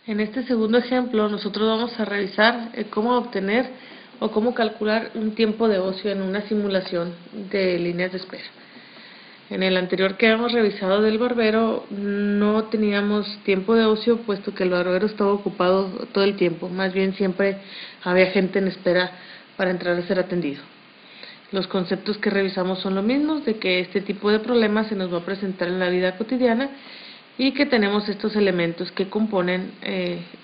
En este segundo ejemplo, nosotros vamos a revisar cómo obtener o cómo calcular un tiempo de ocio en una simulación de líneas de espera. En el anterior que hemos revisado del barbero, no teníamos tiempo de ocio, puesto que el barbero estaba ocupado todo el tiempo. Más bien siempre había gente en espera para entrar a ser atendido. Los conceptos que revisamos son los mismos, de que este tipo de problemas se nos va a presentar en la vida cotidiana y que tenemos estos elementos que componen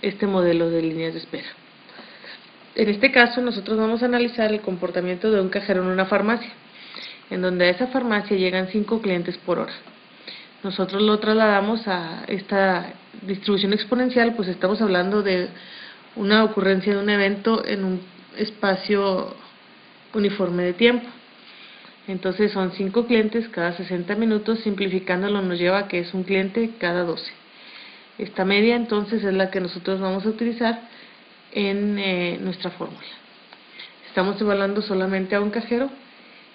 este modelo de líneas de espera. En este caso, nosotros vamos a analizar el comportamiento de un cajero en una farmacia, en donde a esa farmacia llegan 5 clientes por hora. Nosotros lo trasladamos a esta distribución exponencial, pues estamos hablando de una ocurrencia de un evento en un espacio uniforme de tiempo. Entonces son 5 clientes cada 60 minutos, simplificándolo nos lleva a que es un cliente cada 12. Esta media entonces es la que nosotros vamos a utilizar en nuestra fórmula. Estamos evaluando solamente a un cajero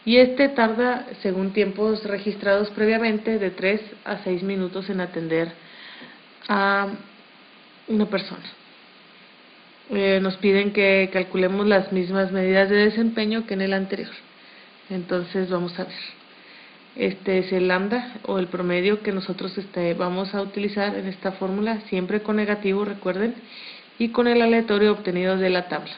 y este tarda, según tiempos registrados previamente, de 3 a 6 minutos en atender a una persona. Nos piden que calculemos las mismas medidas de desempeño que en el anterior. Entonces vamos a ver. Este es el lambda o el promedio que nosotros vamos a utilizar en esta fórmula, siempre con negativo, recuerden, y con el aleatorio obtenido de la tabla.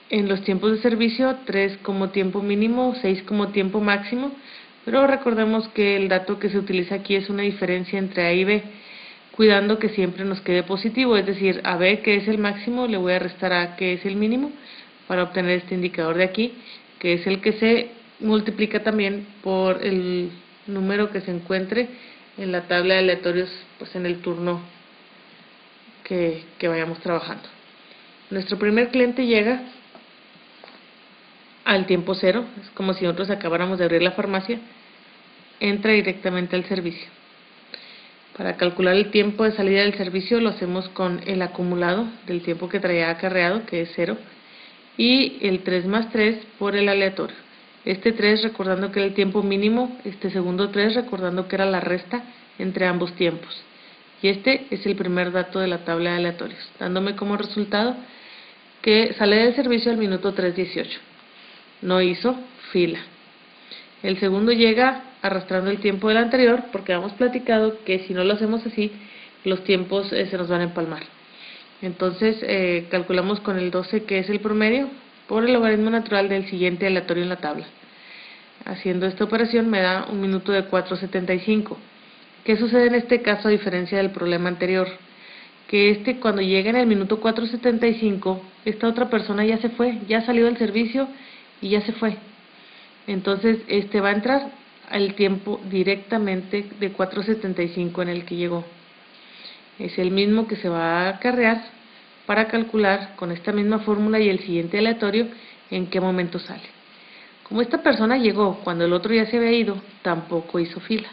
En los tiempos de servicio, 3 como tiempo mínimo, 6 como tiempo máximo, pero recordemos que el dato que se utiliza aquí es una diferencia entre A y B, cuidando que siempre nos quede positivo, es decir, a B, que es el máximo, le voy a restar a A, que es el mínimo, para obtener este indicador de aquí, que es el que se multiplica también por el número que se encuentre en la tabla de aleatorios, pues en el turno que vayamos trabajando. Nuestro primer cliente llega al tiempo cero, es como si nosotros acabáramos de abrir la farmacia, entra directamente al servicio. Para calcular el tiempo de salida del servicio lo hacemos con el acumulado del tiempo que traía acarreado, que es 0, y el 3 más 3 por el aleatorio. Este 3 recordando que era el tiempo mínimo, este segundo 3 recordando que era la resta entre ambos tiempos. Y este es el primer dato de la tabla de aleatorios, dándome como resultado que sale del servicio al minuto 3:18. No hizo fila. El segundo llega arrastrando el tiempo del anterior, porque hemos platicado que si no lo hacemos así, los tiempos se nos van a empalmar. Entonces calculamos con el 12, que es el promedio, por el logaritmo natural del siguiente aleatorio en la tabla. Haciendo esta operación me da un minuto de 4:75. ¿Qué sucede en este caso a diferencia del problema anterior? Que cuando llega en el minuto 4:75, esta otra persona ya se fue, ya salió del servicio y ya se fue. Entonces va a entrar al tiempo directamente de 4:75 en el que llegó. Es el mismo que se va a acarrear para calcular con esta misma fórmula y el siguiente aleatorio en qué momento sale. Como esta persona llegó cuando el otro ya se había ido, tampoco hizo fila.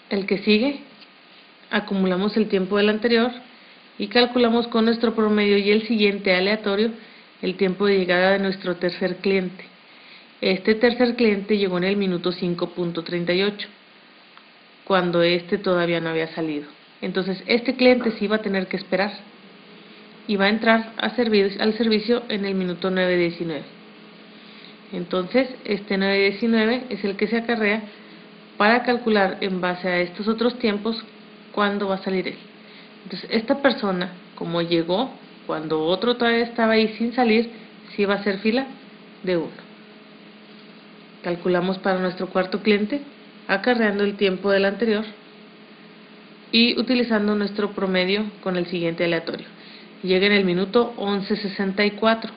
El que sigue, acumulamos el tiempo del anterior y calculamos con nuestro promedio y el siguiente aleatorio el tiempo de llegada de nuestro tercer cliente. Este tercer cliente llegó en el minuto 5:38, cuando todavía no había salido. Entonces este cliente sí va a tener que esperar y va a entrar al servicio en el minuto 9:19. Entonces este 9:19 es el que se acarrea para calcular en base a estos otros tiempos cuándo va a salir él. Entonces esta persona, como llegó cuando otro todavía estaba ahí sin salir, sí va a hacer fila de 1. Calculamos para nuestro cuarto cliente, acarreando el tiempo del anterior y utilizando nuestro promedio con el siguiente aleatorio. Llega en el minuto 11:64.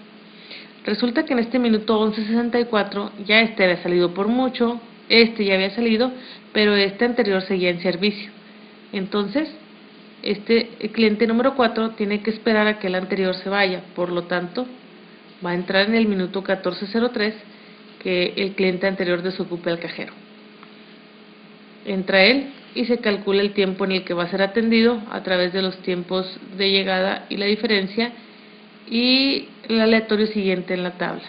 Resulta que en este minuto 11:64 ya había salido por mucho, ya había salido, pero anterior seguía en servicio. Entonces, el cliente número 4 tiene que esperar a que el anterior se vaya, por lo tanto, va a entrar en el minuto 14:03 que el cliente anterior desocupe al cajero. Entra él y se calcula el tiempo en el que va a ser atendido a través de los tiempos de llegada y la diferencia y el aleatorio siguiente en la tabla,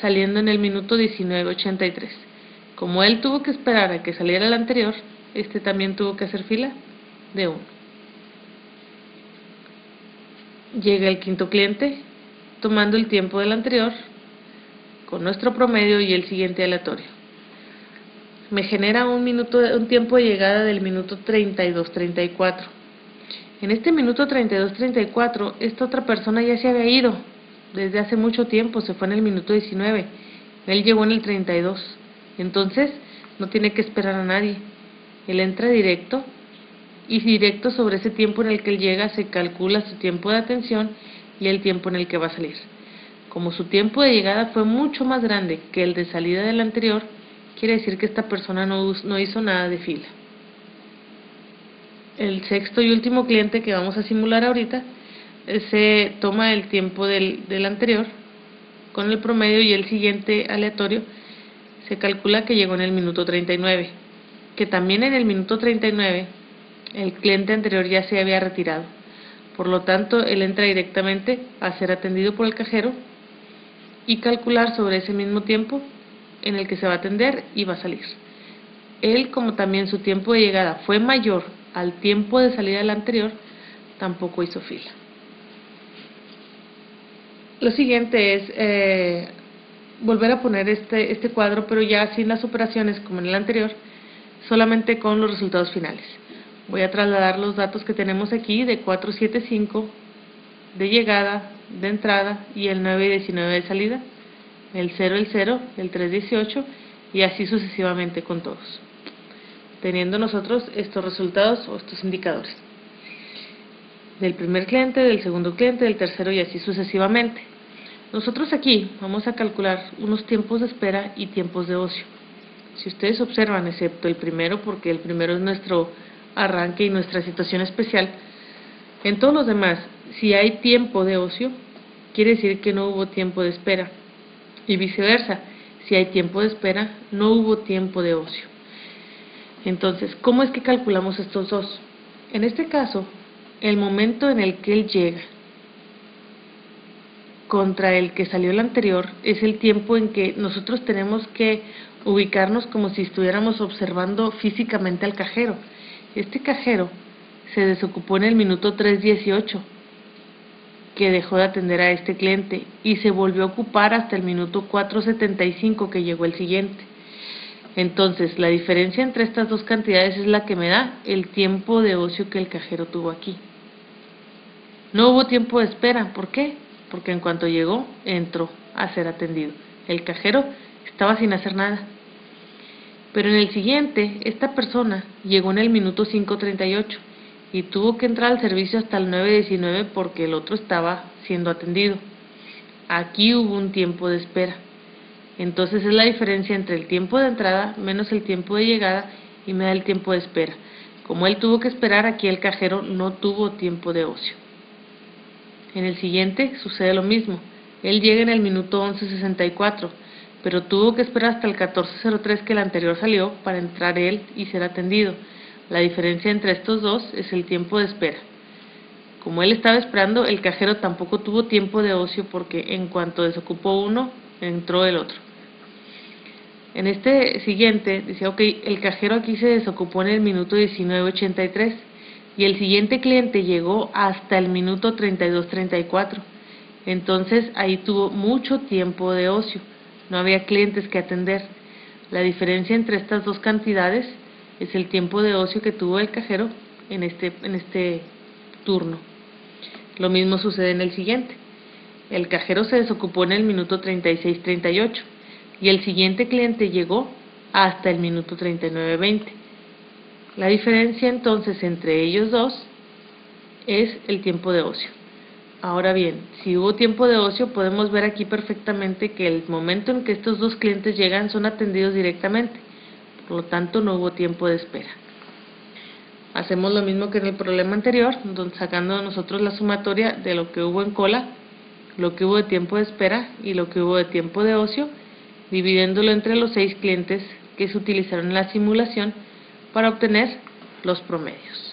saliendo en el minuto 19:83. Como él tuvo que esperar a que saliera el anterior, este también tuvo que hacer fila de 1. Llega el quinto cliente, tomando el tiempo del anterior, con nuestro promedio y el siguiente aleatorio. Me genera un tiempo de llegada del minuto 32:34. En este minuto 32:34, esta otra persona ya se había ido desde hace mucho tiempo, se fue en el minuto 19. Él llegó en el 32. Entonces, no tiene que esperar a nadie. Él entra directo y directo sobre ese tiempo en el que él llega se calcula su tiempo de atención y el tiempo en el que va a salir. Como su tiempo de llegada fue mucho más grande que el de salida del anterior, quiere decir que esta persona no hizo nada de fila. El sexto y último cliente que vamos a simular ahorita se toma el tiempo del anterior con el promedio y el siguiente aleatorio. Se calcula que llegó en el minuto 39, que también en el minuto 39 el cliente anterior ya se había retirado. Por lo tanto, él entra directamente a ser atendido por el cajero y calcular sobre ese mismo tiempo en el que se va a atender y va a salir. Él, como también su tiempo de llegada fue mayor al tiempo de salida del anterior, tampoco hizo fila. Lo siguiente es volver a poner este cuadro, pero ya sin las operaciones como en el anterior, solamente con los resultados finales. Voy a trasladar los datos que tenemos aquí de 475 de llegada, de entrada y el 9:19 de salida, el 0, el 3:18 y así sucesivamente con todos, teniendo nosotros estos resultados o estos indicadores del primer cliente, del segundo cliente, del tercero y así sucesivamente. Nosotros aquí vamos a calcular unos tiempos de espera y tiempos de ocio. Si ustedes observan, excepto el primero, porque el primero es nuestro arranque y nuestra situación especial, en todos los demás, si hay tiempo de ocio, quiere decir que no hubo tiempo de espera, y viceversa, si hay tiempo de espera, no hubo tiempo de ocio. Entonces, ¿cómo es que calculamos estos dos? En este caso, el momento en el que él llega contra el que salió el anterior es el tiempo en que nosotros tenemos que ubicarnos como si estuviéramos observando físicamente al cajero. Este cajero se desocupó en el minuto 3:18, que dejó de atender a este cliente, y se volvió a ocupar hasta el minuto 4:75, que llegó el siguiente. Entonces, la diferencia entre estas dos cantidades es la que me da el tiempo de ocio que el cajero tuvo aquí. No hubo tiempo de espera. ¿Por qué? Porque en cuanto llegó, entró a ser atendido. El cajero estaba sin hacer nada. Pero en el siguiente, esta persona llegó en el minuto 5:38 y tuvo que entrar al servicio hasta el 9:19 porque el otro estaba siendo atendido. Aquí hubo un tiempo de espera. Entonces es la diferencia entre el tiempo de entrada menos el tiempo de llegada y me da el tiempo de espera. Como él tuvo que esperar, aquí el cajero no tuvo tiempo de ocio. En el siguiente sucede lo mismo. Él llega en el minuto 11:64, pero tuvo que esperar hasta el 14:03 que el anterior salió para entrar él y ser atendido. La diferencia entre estos dos es el tiempo de espera. Como él estaba esperando, el cajero tampoco tuvo tiempo de ocio porque en cuanto desocupó uno, entró el otro. En este siguiente, dice, ok, el cajero aquí se desocupó en el minuto 19:83 y el siguiente cliente llegó hasta el minuto 32:34. Entonces ahí tuvo mucho tiempo de ocio, no había clientes que atender. La diferencia entre estas dos cantidades es el tiempo de ocio que tuvo el cajero en este turno. Lo mismo sucede en el siguiente. El cajero se desocupó en el minuto 36:38 y el siguiente cliente llegó hasta el minuto 39:20. La diferencia entonces entre ellos dos es el tiempo de ocio. Ahora bien, si hubo tiempo de ocio, podemos ver aquí perfectamente que el momento en que estos dos clientes llegan son atendidos directamente, por lo tanto no hubo tiempo de espera. Hacemos lo mismo que en el problema anterior, sacando nosotros la sumatoria de lo que hubo en cola, lo que hubo de tiempo de espera y lo que hubo de tiempo de ocio, dividiéndolo entre los 6 clientes que se utilizaron en la simulación para obtener los promedios.